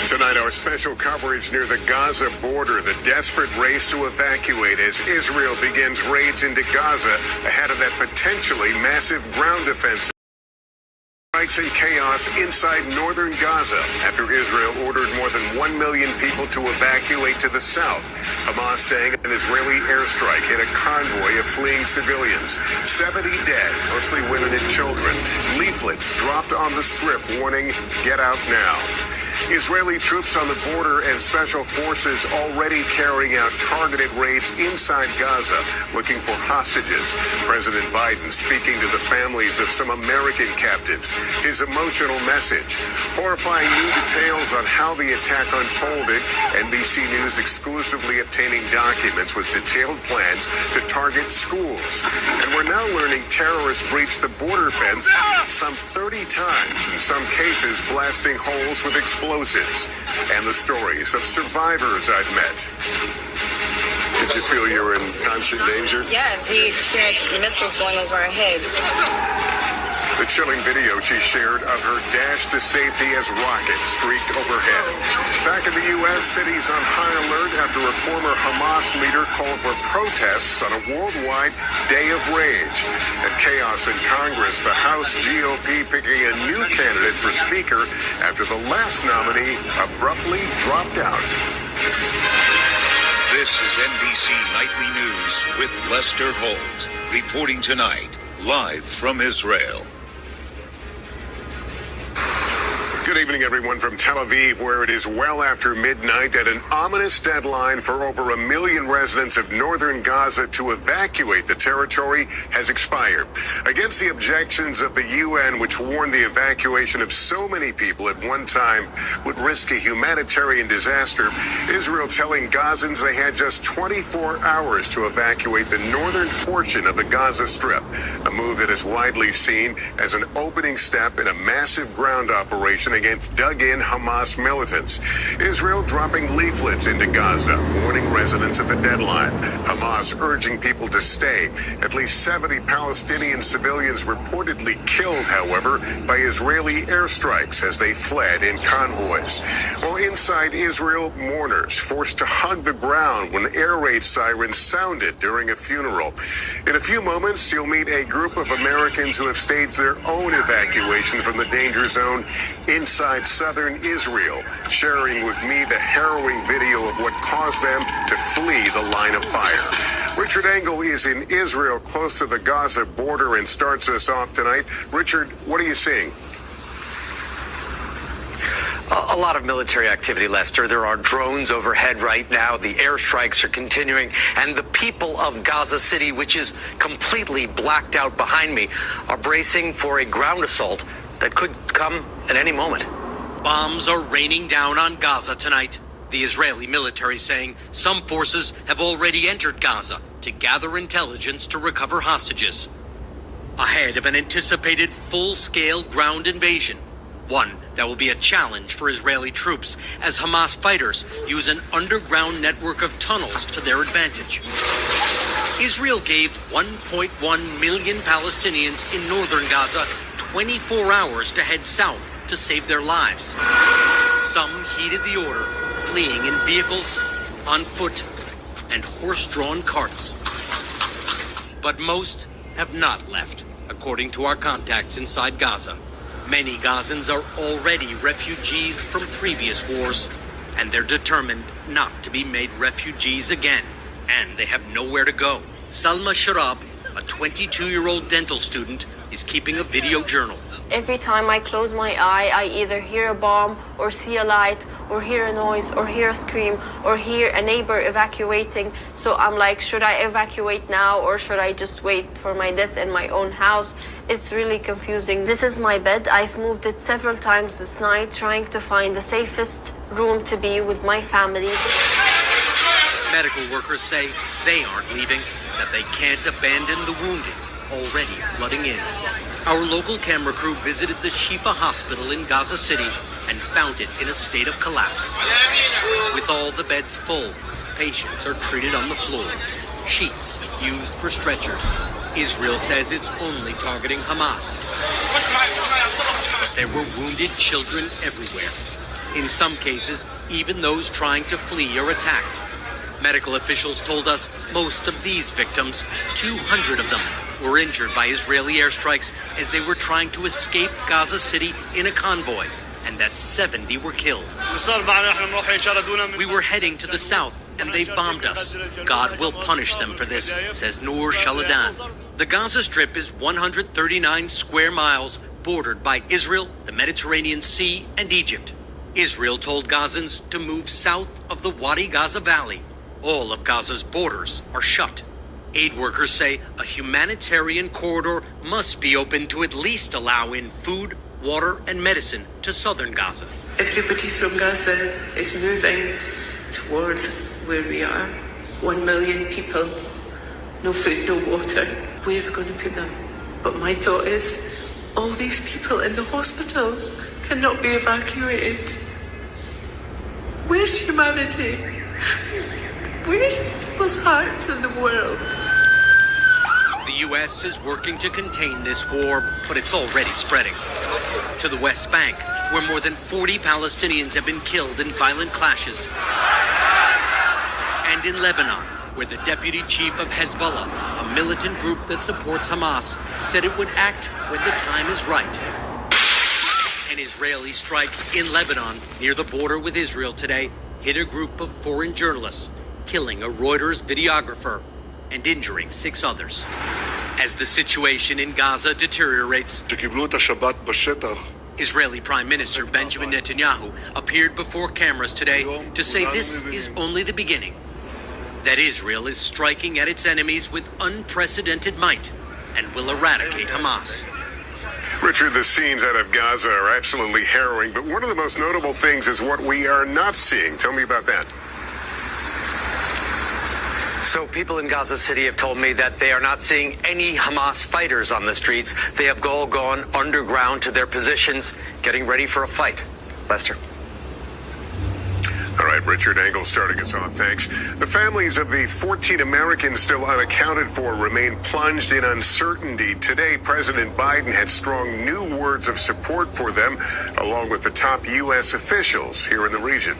Tonight, our special coverage near the Gaza border, the desperate race to evacuate as Israel begins raids into Gaza ahead of that potentially massive ground offensive. Strikes and chaos inside northern Gaza after Israel ordered more than 1 million people to evacuate to the south. Hamas saying an Israeli airstrike hit a convoy of fleeing civilians. 70 dead, mostly women and children. Leaflets dropped on the strip warning, "Get out now." Israeli troops on the border and special forces already carrying out targeted raids inside Gaza, looking for hostages. President Biden speaking to the families of some American captives. His emotional message. Horrifying new details on how the attack unfolded. NBC News exclusively obtaining documents with detailed plans to target schools. And we're now learning terrorists breached the border fence some 30 times, in some cases blasting holes with explosives. And the stories of survivors I've met. Did you feel you were in constant danger? Yes, we experienced missiles going over our heads. The chilling video she shared of her dash to safety as rockets streaked overhead. Back in the U.S., cities on high alert after a former Hamas leader called for protests on a worldwide day of rage. And chaos in Congress, the House GOP picking a new candidate for Speaker after the last nominee abruptly dropped out. This is NBC Nightly News with Lester Holt, reporting tonight, live from Israel. Good evening, everyone, from Tel Aviv, where it is well after midnight and an ominous deadline for over 1 million residents of northern Gaza to evacuate the territory has expired. Against the objections of the UN, which warned the evacuation of so many people at one time would risk a humanitarian disaster, Israel telling Gazans they had just 24 hours to evacuate the northern portion of the Gaza Strip, a move that is widely seen as an opening step in a massive ground operation against dug-in Hamas militants. Israel dropping leaflets into Gaza, warning residents of the deadline. Hamas urging people to stay. At least 70 Palestinian civilians reportedly killed, however, by Israeli airstrikes as they fled in convoys. While inside Israel, mourners forced to hug the ground when air raid sirens sounded during a funeral. In a few moments, you'll meet a group of Americans who have staged their own evacuation from the danger zone inside southern Israel, sharing with me the harrowing video of what caused them to flee the line of fire. Richard Engel is in Israel, close to the Gaza border, and starts us off tonight. Richard, what are you seeing? A lot of military activity, Lester. There are drones overhead right now. The airstrikes are continuing. And the people of Gaza City, which is completely blacked out behind me, are bracing for a ground assault that could come at any moment. Bombs are raining down on Gaza tonight. The Israeli military saying some forces have already entered Gaza to gather intelligence to recover hostages. Ahead of an anticipated full-scale ground invasion, one that will be a challenge for Israeli troops as Hamas fighters use an underground network of tunnels to their advantage. Israel gave 1.1 million Palestinians in northern Gaza 24 hours to head south to save their lives. Some heeded the order, fleeing in vehicles, on foot, and horse-drawn carts. But most have not left, according to our contacts inside Gaza. Many Gazans are already refugees from previous wars, and they're determined not to be made refugees again, and they have nowhere to go. Salma Sharab, a 22-year-old dental student, is keeping a video journal. Every time I close my eye, I either hear a bomb or see a light or hear a noise or hear a scream or hear a neighbor evacuating. So I'm like, should I evacuate now or should I just wait for my death in my own house? It's really confusing. This is my bed. I've moved it several times this night, trying to find the safest room to be with my family. Medical workers say they aren't leaving, that they can't abandon the wounded already flooding in. Our local camera crew visited the Shifa hospital in Gaza City and found it in a state of collapse. With all the beds full, patients are treated on the floor, sheets used for stretchers. Israel says it's only targeting Hamas. But there were wounded children everywhere. In some cases, even those trying to flee are attacked. Medical officials told us most of these victims, 200 of them, were injured by Israeli airstrikes as they were trying to escape Gaza City in a convoy, and that 70 were killed. We were heading to the south, and they bombed us. God will punish them for this, says Noor Shaladan. The Gaza Strip is 139 square miles, bordered by Israel, the Mediterranean Sea, and Egypt. Israel told Gazans to move south of the Wadi Gaza Valley. All of Gaza's borders are shut. Aid workers say a humanitarian corridor must be open to at least allow in food, water, and medicine to southern Gaza. Everybody from Gaza is moving towards where we are. 1 million people, no food, no water. Where are we going to put them? But my thought is, all these people in the hospital cannot be evacuated. Where's humanity? Where's people's hearts in the world? The U.S. is working to contain this war, but it's already spreading. To the West Bank, where more than 40 Palestinians have been killed in violent clashes. And in Lebanon, where the deputy chief of Hezbollah, a militant group that supports Hamas, said it would act when the time is right. An Israeli strike in Lebanon, near the border with Israel today, hit a group of foreign journalists, killing a Reuters videographer and injuring 6 others. As the situation in Gaza deteriorates, Israeli Prime Minister Benjamin Netanyahu appeared before cameras today to say this is only the beginning. That Israel is striking at its enemies with unprecedented might and will eradicate Hamas. Richard, the scenes out of Gaza are absolutely harrowing, but one of the most notable things is what we are not seeing. Tell me about that. So people in Gaza City have told me that they are not seeing any Hamas fighters on the streets. They have all gone underground to their positions, getting ready for a fight. Lester. All right, Richard Engel starting us off. Thanks. The families of the 14 Americans still unaccounted for remain plunged in uncertainty. Today, President Biden had strong new words of support for them, along with the top U.S. officials here in the region.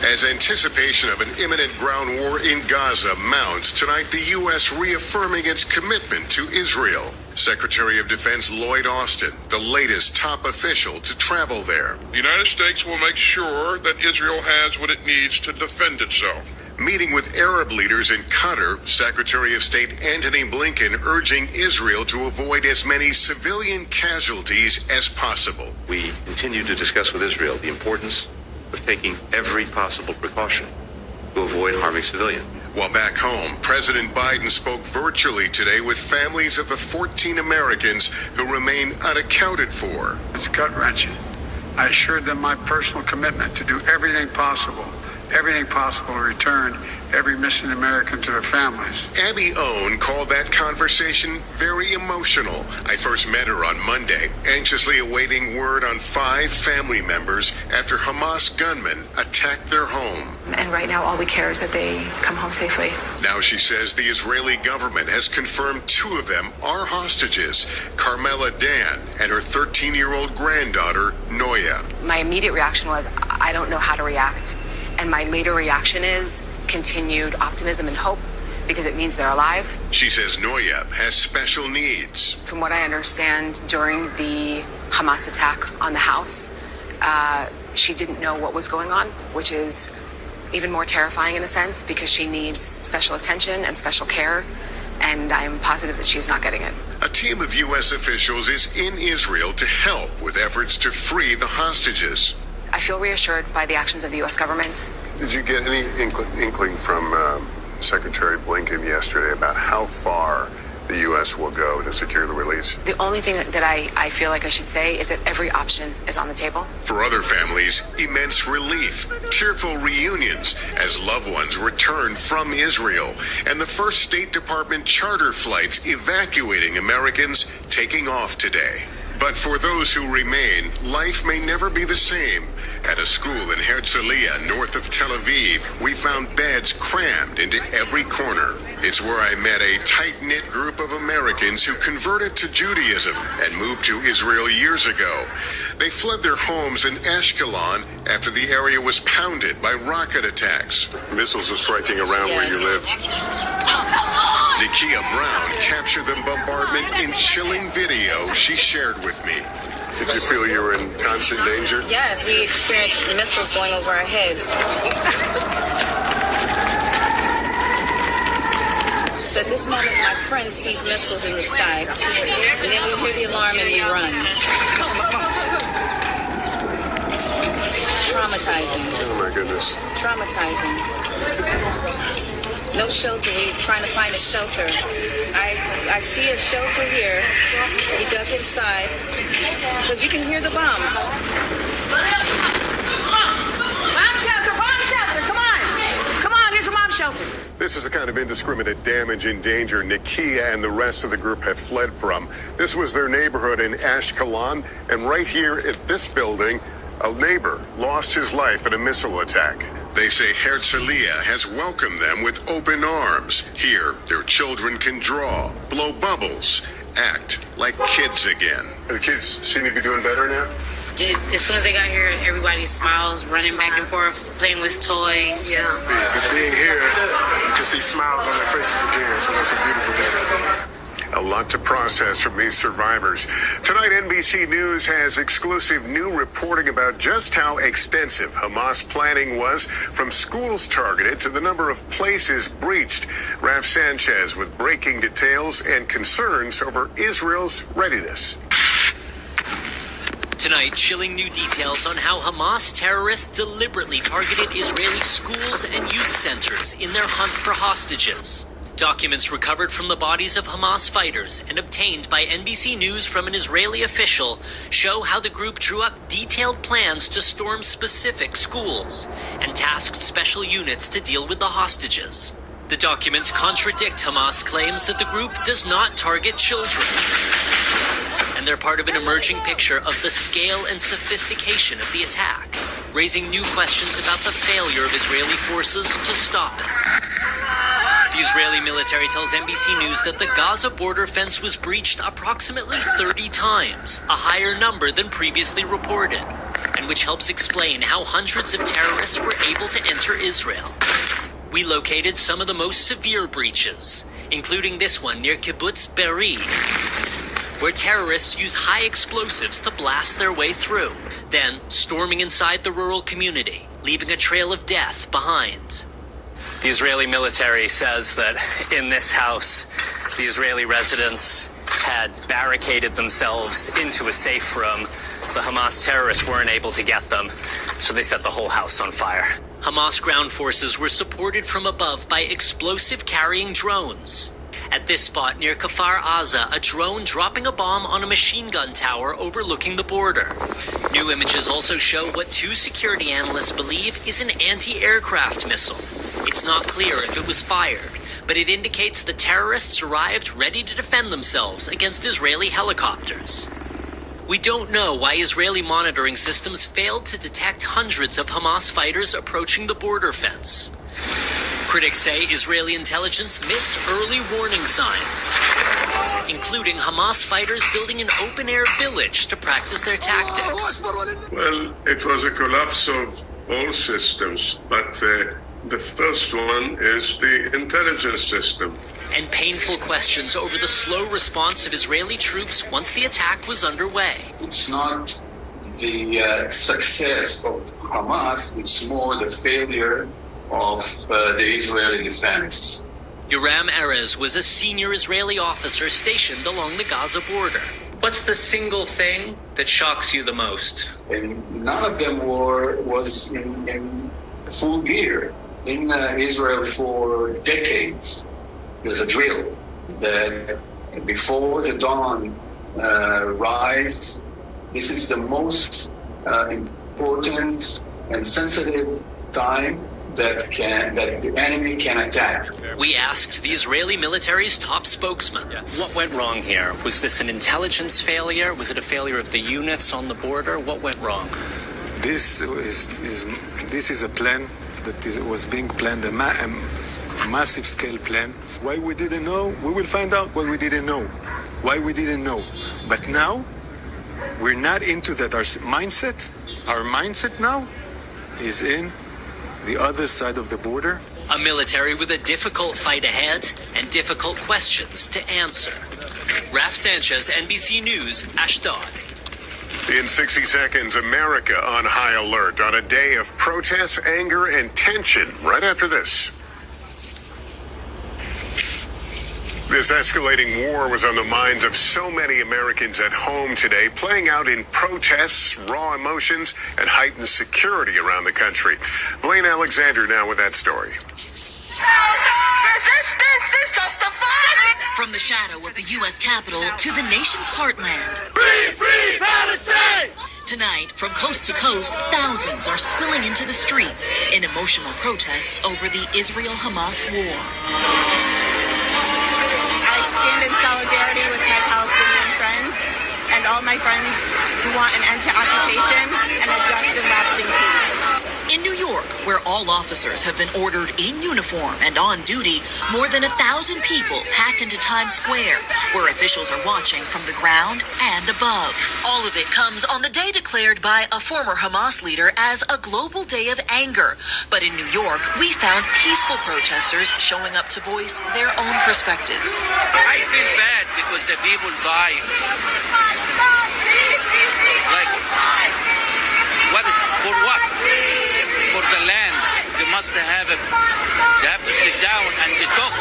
As anticipation of an imminent ground war in Gaza mounts, tonight the U.S. reaffirming its commitment to Israel. Secretary of Defense Lloyd Austin, the latest top official to travel there. The United States will make sure that Israel has what it needs to defend itself. Meeting with Arab leaders in Qatar, Secretary of State Antony Blinken urging Israel to avoid as many civilian casualties as possible. We continue to discuss with Israel the importance of taking every possible precaution to avoid harming civilians. While back home, President Biden spoke virtually today with families of the 14 Americans who remain unaccounted for. It's gut-wrenching. I assured them my personal commitment to do everything possible to return every missing American to their families. Abby Owen called that conversation very emotional. I first met her on Monday, anxiously awaiting word on 5 family members after Hamas gunmen attacked their home. And right now, all we care is that they come home safely. Now she says the Israeli government has confirmed 2 of them are hostages, Carmela Dan and her 13-year-old granddaughter, Noya. My immediate reaction was, I don't know how to react. And my later reaction is continued optimism and hope, because it means they're alive. She says Noya has special needs. From what I understand, during the Hamas attack on the house, she didn't know what was going on, which is even more terrifying in a sense, because she needs special attention and special care, and I'm positive that she's not getting it. A team of U.S. officials is in Israel to help with efforts to free the hostages. I feel reassured by the actions of the U.S. government. Did you get any inkling from Secretary Blinken yesterday about how far the U.S. will go to secure the release? The only thing that I feel like I should say is that every option is on the table. For other families, immense relief, tearful reunions as loved ones return from Israel, and the first State Department charter flights evacuating Americans taking off today. But for those who remain, life may never be the same. At a school in Herzliya, north of Tel Aviv, we found beds crammed into every corner. It's where I met a tight-knit group of Americans who converted to Judaism and moved to Israel years ago. They fled their homes in Ashkelon after the area was pounded by rocket attacks. Missiles are striking around where you lived. Nikia Brown captured the bombardment in chilling video she shared with me. Did you feel you were in constant danger? Yes, we experienced missiles going over our heads. So at this moment, my friend sees missiles in the sky, and then we hear the alarm and we run. It's traumatizing. Oh my goodness. Traumatizing. No shelter. We're trying to find a shelter. I see a shelter here. We duck inside because you can hear the bombs. Bomb shelter! Bomb shelter! Come on! Come on! Here's a bomb shelter. This is the kind of indiscriminate damage and danger Nikia and the rest of the group have fled from. This was their neighborhood in Ashkelon, and right here at this building, a neighbor lost his life in a missile attack. They say Herzliya has welcomed them with open arms. Here, their children can draw, blow bubbles, act like kids again. The kids seem to be doing better now? As soon as they got here, everybody smiles, running back and forth, playing with toys. Yeah. Being here, you can see smiles on their faces again, so that's a beautiful day. A lot to process from these survivors. Tonight, NBC News has exclusive new reporting about just how extensive Hamas planning was, from schools targeted to the number of places breached. Raf Sanchez with breaking details and concerns over Israel's readiness. Tonight, chilling new details on how Hamas terrorists deliberately targeted Israeli schools and youth centers in their hunt for hostages. Documents recovered from the bodies of Hamas fighters and obtained by NBC News from an Israeli official show how the group drew up detailed plans to storm specific schools and tasked special units to deal with the hostages. The documents contradict Hamas claims that the group does not target children. And they're part of an emerging picture of the scale and sophistication of the attack, raising new questions about the failure of Israeli forces to stop it. The Israeli military tells NBC News that the Gaza border fence was breached approximately 30 times, a higher number than previously reported, and which helps explain how hundreds of terrorists were able to enter Israel. We located some of the most severe breaches, including this one near Kibbutz Be'eri, where terrorists use high explosives to blast their way through, then storming inside the rural community, leaving a trail of death behind. The Israeli military says that in this house, the Israeli residents had barricaded themselves into a safe room. The Hamas terrorists weren't able to get them, so they set the whole house on fire. Hamas ground forces were supported from above by explosive-carrying drones. At this spot near Kfar Aza, a drone dropping a bomb on a machine gun tower overlooking the border. New images also show what two security analysts believe is an anti-aircraft missile. It's not clear if it was fired, but it indicates the terrorists arrived ready to defend themselves against Israeli helicopters. We don't know why Israeli monitoring systems failed to detect hundreds of Hamas fighters approaching the border fence. Critics say Israeli intelligence missed early warning signs, including Hamas fighters building an open-air village to practice their tactics. Well, it was a collapse of all systems, but the first one is the intelligence system. And painful questions over the slow response of Israeli troops once the attack was underway. It's not the success of Hamas, it's more the failure of the Israeli defense. Yoram Erez was a senior Israeli officer stationed along the Gaza border. What's the single thing that shocks you the most? And none of them was in full gear. In Israel for decades, there's a drill that before the dawn rise, this is the most important and sensitive time that the enemy can attack. We asked the Israeli military's top spokesman. What went wrong here? Was this an intelligence failure? Was it a failure of the units on the border? What went wrong? This is a plan that was being planned, a massive scale plan. Why we didn't know? We will find out why we didn't know. Why we didn't know. But now, we're not into that. Our mindset now is in the other side of the border. A military with a difficult fight ahead and difficult questions to answer. Raf Sanchez, NBC News, Ashdod. In 60 seconds, America on high alert on a day of protests, anger, and tension. Right after this. This escalating war was on the minds of so many Americans at home today, playing out in protests, raw emotions, and heightened security around the country. Blaine Alexander now with that story. From the shadow of the U.S. Capitol to the nation's heartland. Free, free Palestine! Tonight, from coast to coast, thousands are spilling into the streets in emotional protests over the Israel-Hamas war. I stand in solidarity with my Palestinian friends and all my friends who want an end to occupation and a just and lasting peace. In New York, where all officers have been ordered in uniform and on duty, more than 1,000 people packed into Times Square, where officials are watching from the ground and above. All of it comes on the day declared by a former Hamas leader as a global day of anger. But in New York, we found peaceful protesters showing up to voice their own perspectives. I feel bad because the people die. Like, what is, for what? For the land, they must have it. They have to sit down and they talk.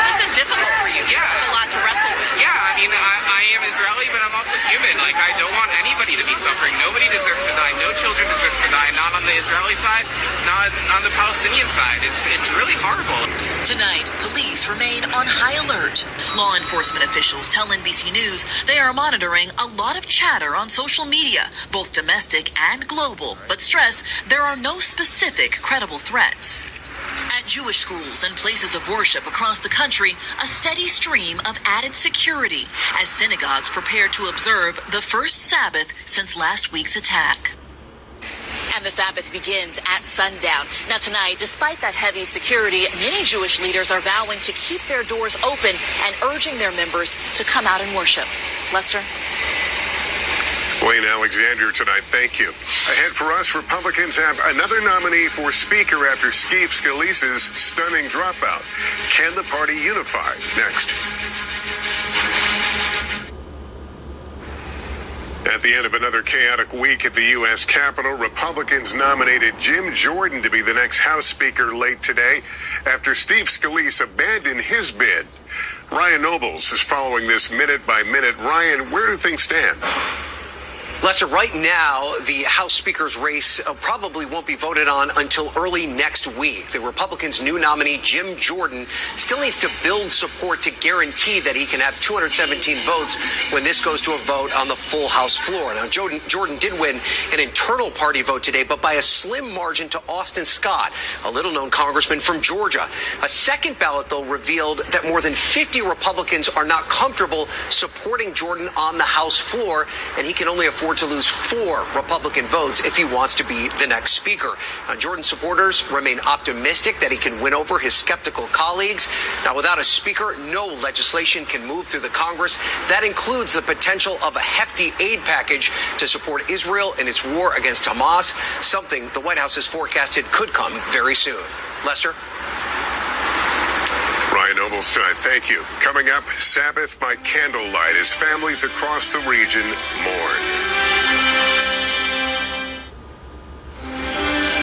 This is difficult for you. Yeah. This is a lot to wrestle with. Yeah, I mean, I am Israeli, but I'm also human. Like, I don't want anybody to be suffering. Nobody deserves to die. No children deserve to die. Not on the Israeli side, not on the Palestinian side. It's really horrible. Tonight, police remain on high alert. Law enforcement officials tell NBC News they are monitoring a lot of chatter on social media, both domestic and global, but stress there are no specific credible threats. At Jewish schools and places of worship across the country, a steady stream of added security as synagogues prepare to observe the first Sabbath since last week's attack. And the Sabbath begins at sundown. Now tonight, despite that heavy security, many Jewish leaders are vowing to keep their doors open and urging their members to come out and worship. Lester? Blaine Alexander tonight, thank you. Ahead for us, Republicans have another nominee for Speaker after Steve Scalise's stunning dropout. Can the party unify? Next. At the end of another chaotic week at the U.S. Capitol, Republicans nominated Jim Jordan to be the next House Speaker late today after Steve Scalise abandoned his bid. Ryan Nobles is following this minute by minute. Ryan, where do things stand? Lester, right now, the House Speaker's race probably won't be voted on until early next week. The Republicans' new nominee, Jim Jordan, still needs to build support to guarantee that he can have 217 votes when this goes to a vote on the full House floor. Now, Jordan did win an internal party vote today, but by a slim margin to Austin Scott, a little-known congressman from Georgia. A second ballot, though, revealed that more than 50 Republicans are not comfortable supporting Jordan on the House floor, and he can only afford to lose 4 Republican votes if he wants to be the next speaker. Now, Jordan supporters remain optimistic that he can win over his skeptical colleagues. Now, without a speaker, no legislation can move through the Congress. That includes the potential of a hefty aid package to support Israel in its war against Hamas, something the White House has forecasted could come very soon. Lester? Ryan Nobles tonight, thank you. Coming up, Sabbath by candlelight as families across the region mourn.